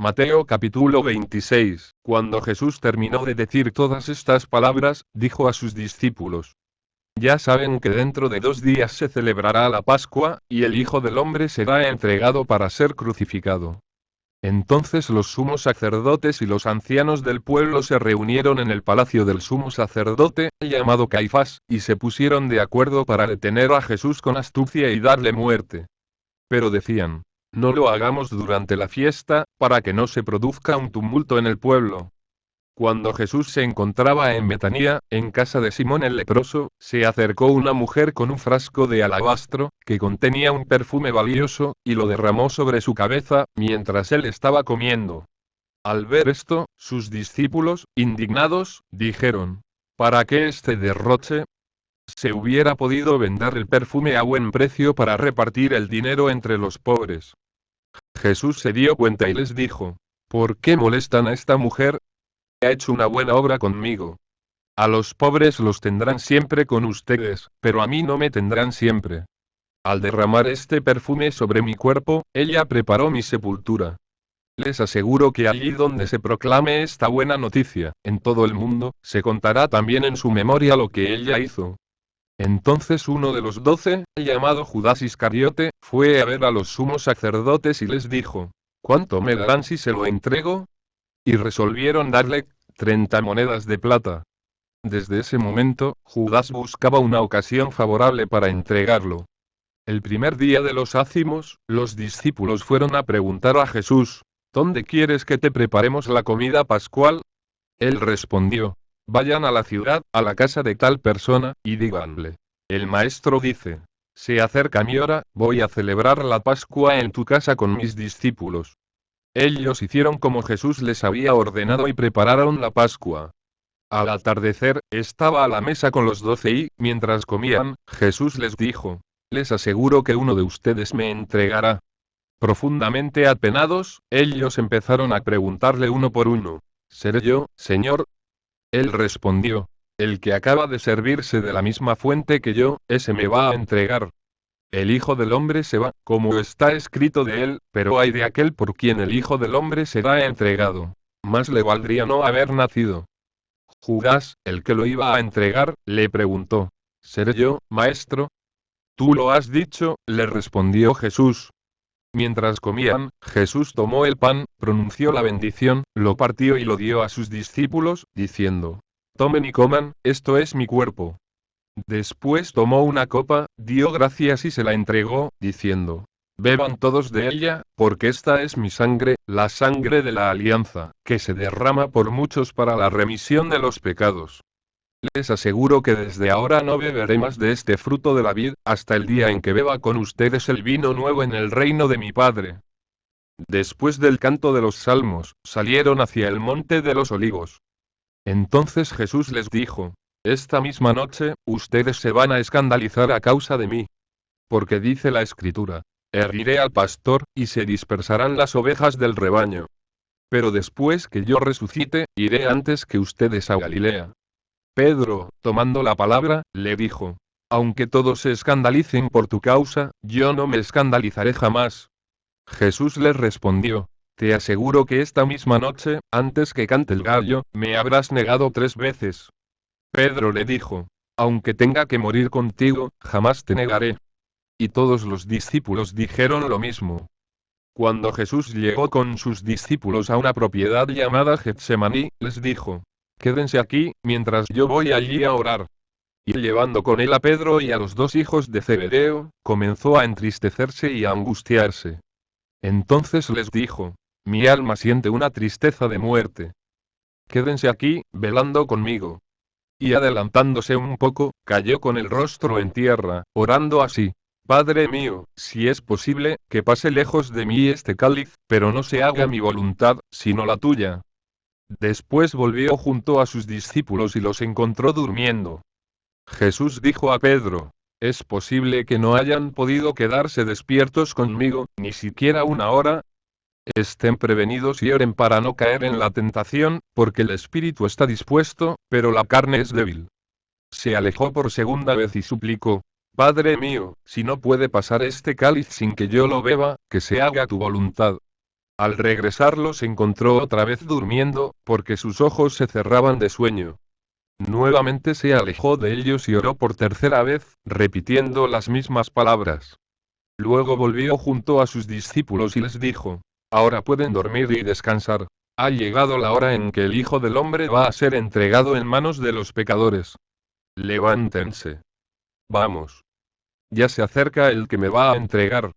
Mateo capítulo 26. Cuando Jesús terminó de decir todas estas palabras, dijo a sus discípulos: Ya saben que dentro de 2 días se celebrará la Pascua, y el Hijo del Hombre será entregado para ser crucificado. Entonces los sumos sacerdotes y los ancianos del pueblo se reunieron en el palacio del sumo sacerdote, llamado Caifás, y se pusieron de acuerdo para detener a Jesús con astucia y darle muerte. Pero decían: No lo hagamos durante la fiesta, para que no se produzca un tumulto en el pueblo. Cuando Jesús se encontraba en Betanía, en casa de Simón el leproso, se acercó una mujer con un frasco de alabastro, que contenía un perfume valioso, y lo derramó sobre su cabeza, mientras él estaba comiendo. Al ver esto, sus discípulos, indignados, dijeron: ¿Para qué este derroche? Se hubiera podido vender el perfume a buen precio para repartir el dinero entre los pobres. Jesús se dio cuenta y les dijo: ¿Por qué molestan a esta mujer? Ha hecho una buena obra conmigo. A los pobres los tendrán siempre con ustedes, pero a mí no me tendrán siempre. Al derramar este perfume sobre mi cuerpo, ella preparó mi sepultura. Les aseguro que allí donde se proclame esta buena noticia, en todo el mundo, se contará también en su memoria lo que ella hizo. Entonces uno de los 12, llamado Judas Iscariote, fue a ver a los sumos sacerdotes y les dijo: ¿Cuánto me darán si se lo entrego? Y resolvieron darle 30 monedas de plata. Desde ese momento, Judas buscaba una ocasión favorable para entregarlo. El primer día de los ácimos, los discípulos fueron a preguntar a Jesús: ¿Dónde quieres que te preparemos la comida pascual? Él respondió: Vayan a la ciudad, a la casa de tal persona, y díganle: El maestro dice: Se acerca mi hora, voy a celebrar la Pascua en tu casa con mis discípulos. Ellos hicieron como Jesús les había ordenado y prepararon la Pascua. Al atardecer, estaba a la mesa con los 12 y, mientras comían, Jesús les dijo: Les aseguro que uno de ustedes me entregará. Profundamente apenados, ellos empezaron a preguntarle uno por uno: ¿Seré yo, Señor? Él respondió: El que acaba de servirse de la misma fuente que yo, ese me va a entregar. El Hijo del Hombre se va, como está escrito de él, pero ay de aquel por quien el Hijo del Hombre será entregado. Más le valdría no haber nacido. Judas, el que lo iba a entregar, le preguntó: ¿Seré yo, maestro? Tú lo has dicho, le respondió Jesús. Mientras comían, Jesús tomó el pan, pronunció la bendición, lo partió y lo dio a sus discípulos, diciendo: Tomen y coman, esto es mi cuerpo. Después tomó una copa, dio gracias y se la entregó, diciendo: Beban todos de ella, porque esta es mi sangre, la sangre de la alianza, que se derrama por muchos para la remisión de los pecados. Les aseguro que desde ahora no beberé más de este fruto de la vid, hasta el día en que beba con ustedes el vino nuevo en el reino de mi Padre. Después del canto de los salmos, salieron hacia el monte de los olivos. Entonces Jesús les dijo: Esta misma noche, ustedes se van a escandalizar a causa de mí. Porque dice la Escritura: Heriré al pastor, y se dispersarán las ovejas del rebaño. Pero después que yo resucite, iré antes que ustedes a Galilea. Pedro, tomando la palabra, le dijo: Aunque todos se escandalicen por tu causa, yo no me escandalizaré jamás. Jesús les respondió: Te aseguro que esta misma noche, antes que cante el gallo, me habrás negado 3 veces. Pedro le dijo: Aunque tenga que morir contigo, jamás te negaré. Y todos los discípulos dijeron lo mismo. Cuando Jesús llegó con sus discípulos a una propiedad llamada Getsemaní, les dijo: Quédense aquí, mientras yo voy allí a orar. Y llevando con él a Pedro y a los 2 hijos de Zebedeo, comenzó a entristecerse y a angustiarse. Entonces les dijo: Mi alma siente una tristeza de muerte. Quédense aquí, velando conmigo. Y adelantándose un poco, cayó con el rostro en tierra, orando así: Padre mío, si es posible, que pase lejos de mí este cáliz, pero no se haga mi voluntad, sino la tuya. Después volvió junto a sus discípulos y los encontró durmiendo. Jesús dijo a Pedro: ¿Es posible que no hayan podido quedarse despiertos conmigo, ni siquiera 1 hora? Estén prevenidos y oren para no caer en la tentación, porque el espíritu está dispuesto, pero la carne es débil. Se alejó por segunda vez y suplicó: Padre mío, si no puede pasar este cáliz sin que yo lo beba, que se haga tu voluntad. Al regresar los encontró otra vez durmiendo, porque sus ojos se cerraban de sueño. Nuevamente se alejó de ellos y oró por tercera vez, repitiendo las mismas palabras. Luego volvió junto a sus discípulos y les dijo: Ahora pueden dormir y descansar. Ha llegado la hora en que el Hijo del Hombre va a ser entregado en manos de los pecadores. Levántense. Vamos. Ya se acerca el que me va a entregar.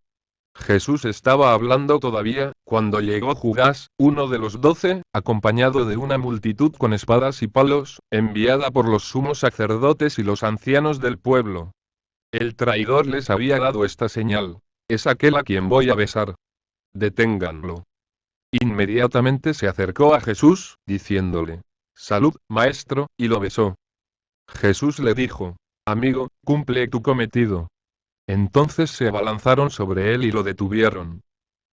Jesús estaba hablando todavía, cuando llegó Judas, uno de los 12, acompañado de una multitud con espadas y palos, enviada por los sumos sacerdotes y los ancianos del pueblo. El traidor les había dado esta señal: es aquel a quien voy a besar. Deténganlo. Inmediatamente se acercó a Jesús, diciéndole: Salud, maestro, y lo besó. Jesús le dijo: Amigo, cumple tu cometido. Entonces se abalanzaron sobre él y lo detuvieron.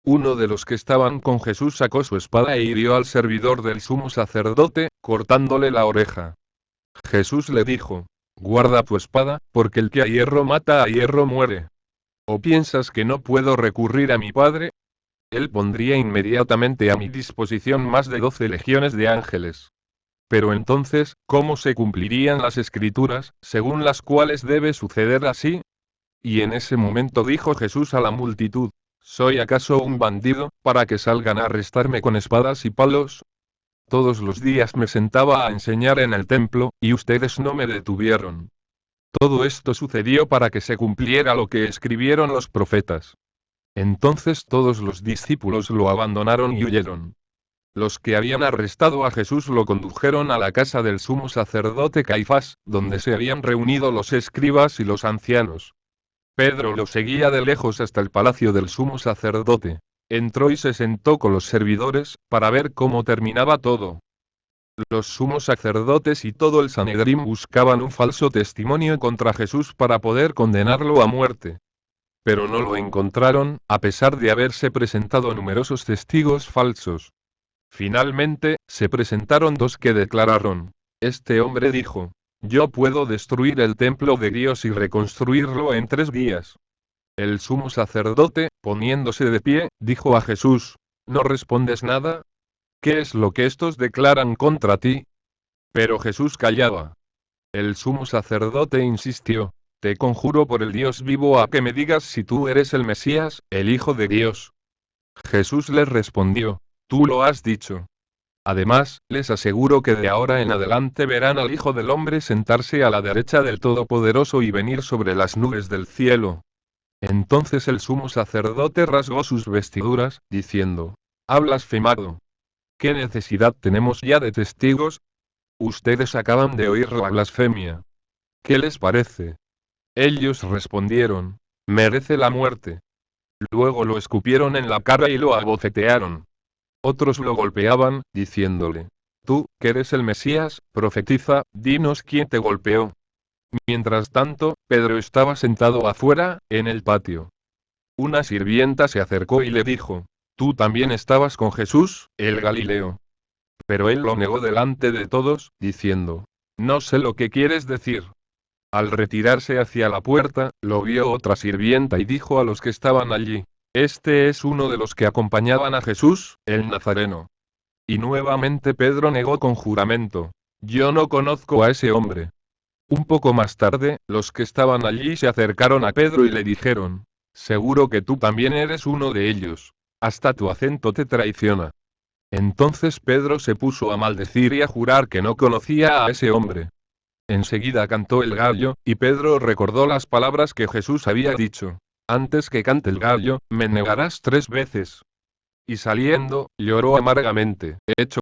Uno de los que estaban con Jesús sacó su espada e hirió al servidor del sumo sacerdote, cortándole la oreja. Jesús le dijo: Guarda tu espada, porque el que a hierro mata a hierro muere. ¿O piensas que no puedo recurrir a mi Padre? Él pondría inmediatamente a mi disposición más de 12 legiones de ángeles. Pero entonces, ¿cómo se cumplirían las escrituras, según las cuales debe suceder así? Y en ese momento dijo Jesús a la multitud: ¿Soy acaso un bandido, para que salgan a arrestarme con espadas y palos? Todos los días me sentaba a enseñar en el templo, y ustedes no me detuvieron. Todo esto sucedió para que se cumpliera lo que escribieron los profetas. Entonces todos los discípulos lo abandonaron y huyeron. Los que habían arrestado a Jesús lo condujeron a la casa del sumo sacerdote Caifás, donde se habían reunido los escribas y los ancianos. Pedro lo seguía de lejos hasta el palacio del sumo sacerdote. Entró y se sentó con los servidores, para ver cómo terminaba todo. Los sumos sacerdotes y todo el Sanedrín buscaban un falso testimonio contra Jesús para poder condenarlo a muerte. Pero no lo encontraron, a pesar de haberse presentado numerosos testigos falsos. Finalmente, se presentaron dos que declararon: Este hombre dijo: Yo puedo destruir el templo de Dios y reconstruirlo en 3 días. El sumo sacerdote, poniéndose de pie, dijo a Jesús: ¿No respondes nada? ¿Qué es lo que estos declaran contra ti? Pero Jesús callaba. El sumo sacerdote insistió: Te conjuro por el Dios vivo a que me digas si tú eres el Mesías, el Hijo de Dios. Jesús les respondió: Tú lo has dicho. Además, les aseguro que de ahora en adelante verán al Hijo del Hombre sentarse a la derecha del Todopoderoso y venir sobre las nubes del cielo. Entonces el sumo sacerdote rasgó sus vestiduras, diciendo: Ha blasfemado. ¿Qué necesidad tenemos ya de testigos? Ustedes acaban de oír la blasfemia. ¿Qué les parece? Ellos respondieron: Merece la muerte. Luego lo escupieron en la cara y lo abofetearon. Otros lo golpeaban, diciéndole: Tú, que eres el Mesías, profetiza, dinos quién te golpeó. Mientras tanto, Pedro estaba sentado afuera, en el patio. Una sirvienta se acercó y le dijo: Tú también estabas con Jesús, el Galileo. Pero él lo negó delante de todos, diciendo: No sé lo que quieres decir. Al retirarse hacia la puerta, lo vio otra sirvienta y dijo a los que estaban allí: Este es uno de los que acompañaban a Jesús, el Nazareno. Y nuevamente Pedro negó con juramento: Yo no conozco a ese hombre. Un poco más tarde, los que estaban allí se acercaron a Pedro y le dijeron: Seguro que tú también eres uno de ellos. Hasta tu acento te traiciona. Entonces Pedro se puso a maldecir y a jurar que no conocía a ese hombre. Enseguida cantó el gallo, y Pedro recordó las palabras que Jesús había dicho: Antes que cante el gallo, me negarás 3 veces. Y saliendo, lloró amargamente. Hecho